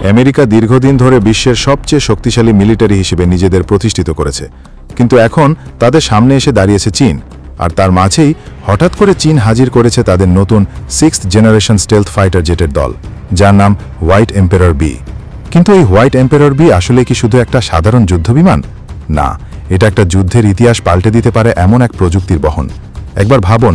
America দীর্ঘদিন ধরে বিশ্বের সবচেয়ে শক্তিশালী মিলিটারি হিসেবে নিজেদের প্রতিষ্ঠিত করেছে, কিন্তু এখন তাদের সামনে এসে দাঁড়িয়েছে চীন। আর তার মাঝেই হঠাৎ করে চীন হাজির করেছে তাদের নতুন 6th জেনারেশন স্টেলথ ফাইটার জেটের দল, যার নাম হোয়াইট এম্পারার বি। কিন্তু এই হোয়াইট এম্পারার বি আসলে কি শুধু একটা সাধারণ যুদ্ধবিমান? না, এটা একটা যুদ্ধের ইতিহাস পাল্টে দিতে পারে এমন এক প্রযুক্তির বহন। একবার ভাবুন,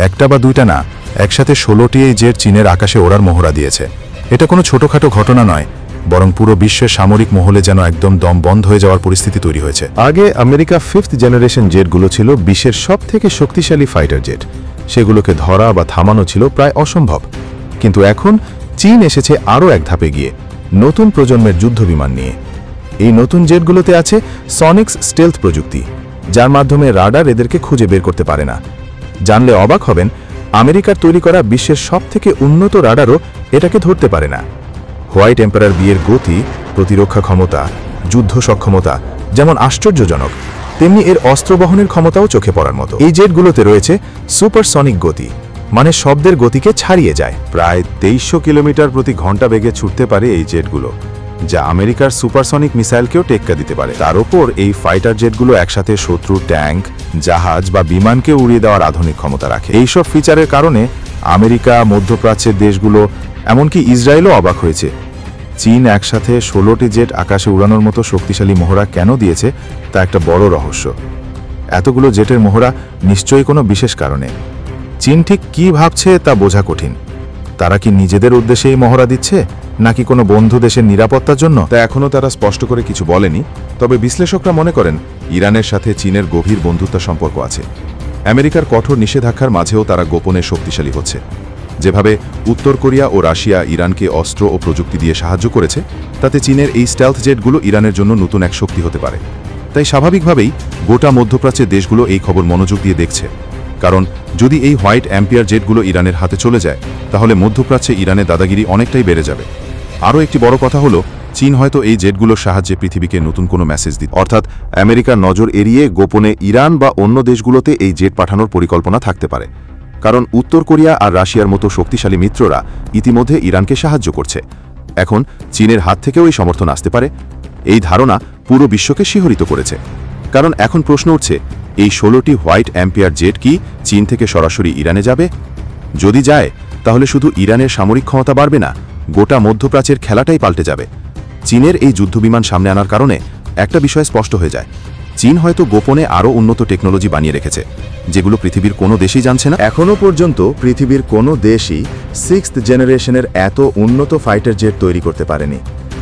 একটা বা দুইটা না, একসাথে 16টি এই জেট চীনের আকাশে ওড়ার মহড়া দিয়েছে। এটা কোনো ছোটখাটো ঘটনা নয়, বরং পুরো বিশ্বের সামরিক মহলে যেন একদম দম বন্ধ হয়ে যাওয়ার পরিস্থিতি তৈরি হয়েছে। আগে আমেরিকা 5th জেনারেশন জেটগুলো ছিল বিশ্বের সবথেকে শক্তিশালী ফাইটার জেট। সেগুলোকে ধরা বা থামানো ছিল প্রায় অসম্ভব। কিন্তু এখন চীন এসেছে আরও এক ধাপে গিয়ে, নতুন প্রজন্মের যুদ্ধবিমান নিয়ে। এই নতুন জেটগুলোতে আছে সনিক্স স্টেলথ প্রযুক্তি, যার মাধ্যমে রাডার এদেরকে খুঁজে বের করতে পারে না। জানলে অবাক হবেন, আমেরিকার তৈরি করা বিশ্বের সবথেকে উন্নত রাডারও এটাকে ধরতে পারে না। হোয়াইট এম্পারার বি এর গতি, প্রতিরক্ষা ক্ষমতা, যুদ্ধ সক্ষমতা যেমন আশ্চর্যজনক, তেমনি এর অস্ত্র বহনের ক্ষমতাও চোখে পড়ার মতো। এই জেটগুলোতে রয়েছে সুপারসনিক গতি, মানে শব্দের গতিকে ছাড়িয়ে যায়। প্রায় 2300 কিলোমিটার প্রতি ঘন্টা বেগে ছুটতে পারে এই জেটগুলো, যা আমেরিকার সুপারসনিক মিসাইলকেও টেক্কা দিতে পারে। তার উপর এই ফাইটার জেটগুলো একসাথে শত্রু ট্যাঙ্ক, জাহাজ বা বিমানকে উড়িয়ে দেওয়ার আধুনিক ক্ষমতা রাখে। এইসব ফিচারের কারণে আমেরিকা, মধ্যপ্রাচ্যের দেশগুলো, এমনকি ইসরায়েলও অবাক হয়েছে। চীন একসাথে 16টি জেট আকাশে উড়ানোর মতো শক্তিশালী মহড়া কেন দিয়েছে তা একটা বড় রহস্য। এতগুলো জেটের মহড়া নিশ্চয়ই কোনো বিশেষ কারণে। চীন ঠিক কী ভাবছে তা বোঝা কঠিন। তারা কি নিজেদের উদ্দেশ্যে এই মহড়া দিচ্ছে, নাকি কোনো বন্ধু দেশের নিরাপত্তার জন্য? তা এখনও তারা স্পষ্ট করে কিছু বলেনি। তবে বিশ্লেষকরা মনে করেন ইরানের সাথে চীনের গভীর বন্ধুত্ব সম্পর্ক আছে। আমেরিকার কঠোর নিষেধাজ্ঞার মাঝেও তারা গোপনে শক্তিশালী হচ্ছে। যেভাবে উত্তর কোরিয়া ও রাশিয়া ইরানকে অস্ত্র ও প্রযুক্তি দিয়ে সাহায্য করেছে, তাতে চীনের এই স্টেলথ জেটগুলো ইরানের জন্য নতুন এক শক্তি হতে পারে। তাই স্বাভাবিকভাবেই গোটা মধ্যপ্রাচ্যের দেশগুলো এই খবর মনোযোগ দিয়ে দেখছে। কারণ যদি এই হোয়াইট এম্পায়ার জেটগুলো ইরানের হাতে চলে যায়, তাহলে মধ্যপ্রাচ্যে ইরানের দাদাগিরি অনেকটাই বেড়ে যাবে। আরও একটি বড় কথা হলো, চীন হয়তো এই জেটগুলোর সাহায্যে পৃথিবীকে নতুন কোনো মেসেজ দিতে, অর্থাৎ আমেরিকার নজর এড়িয়ে গোপনে ইরান বা অন্য দেশগুলোতে এই জেট পাঠানোর পরিকল্পনা থাকতে পারে। কারণ উত্তর কোরিয়া আর রাশিয়ার মতো শক্তিশালী মিত্ররা ইতিমধ্যে ইরানকে সাহায্য করছে। এখন চীনের হাত থেকেও এই সমর্থন আসতে পারে। এই ধারণা পুরো বিশ্বকে শিহরিত করেছে। কারণ এখন প্রশ্ন উঠছে, এই 16টি হোয়াইট এম্পায়ার জেট কি চীন থেকে সরাসরি ইরানে যাবে? যদি যায়, তাহলে শুধু ইরানের সামরিক ক্ষমতা বাড়বে না, গোটা মধ্যপ্রাচ্যের খেলাটাই পাল্টে যাবে। চীনের এই যুদ্ধবিমান সামনে আনার কারণে একটা বিষয় স্পষ্ট হয়ে যায়, চীন হয়তো গোপনে আরও উন্নত টেকনোলজি বানিয়ে রেখেছে, যেগুলো পৃথিবীর কোনো দেশই জানছে না। এখনও পর্যন্ত পৃথিবীর কোনো দেশই 6th জেনারেশনের এত উন্নত ফাইটার জেট তৈরি করতে পারেনি।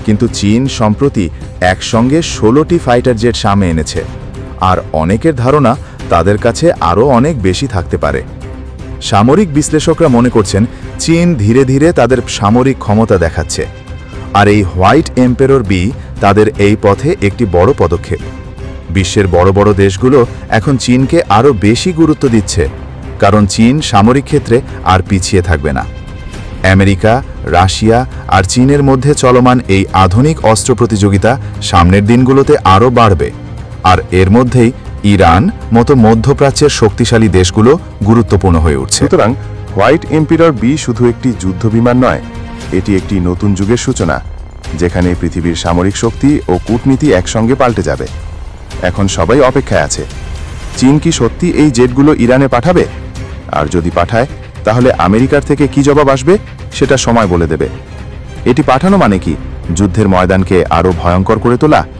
কিন্তু চীন সম্প্রতি একসঙ্গে 16টি ফাইটার জেট সামনে এনেছে, আর অনেকের ধারণা তাদের কাছে আরও অনেক বেশি থাকতে পারে। সামরিক বিশ্লেষকরা মনে করছেন চীন ধীরে ধীরে তাদের সামরিক ক্ষমতা দেখাচ্ছে, আর এই হোয়াইট এম্পারার বি তাদের এই পথে একটি বড় পদক্ষেপ। বিশ্বের বড় বড় দেশগুলো এখন চীনকে আরও বেশি গুরুত্ব দিচ্ছে, কারণ চীন সামরিক ক্ষেত্রে আর পিছিয়ে থাকবে না। আমেরিকা, রাশিয়া আর চীনের মধ্যে চলমান এই আধুনিক অস্ত্র প্রতিযোগিতা সামনের দিনগুলোতে আরও বাড়বে, আর এর মধ্যেই ইরান মতো মধ্যপ্রাচ্যের শক্তিশালী দেশগুলো গুরুত্বপূর্ণ হয়ে উঠছে। সুতরাং হোয়াইট এম্পারার বি শুধু একটি যুদ্ধবিমান নয়, এটি একটি নতুন যুগের সূচনা, যেখানে পৃথিবীর সামরিক শক্তি ও কূটনীতি একসঙ্গে পাল্টে যাবে। এখন সবাই অপেক্ষায় আছে, চীন কি সত্যি এই জেটগুলো ইরানে পাঠাবে? আর যদি পাঠায়, তাহলে আমেরিকার থেকে কি জবাব আসবে সেটা সময় বলে দেবে। এটি পাঠানো মানে কি, যুদ্ধের ময়দানকে আরও ভয়ঙ্কর করে তোলা?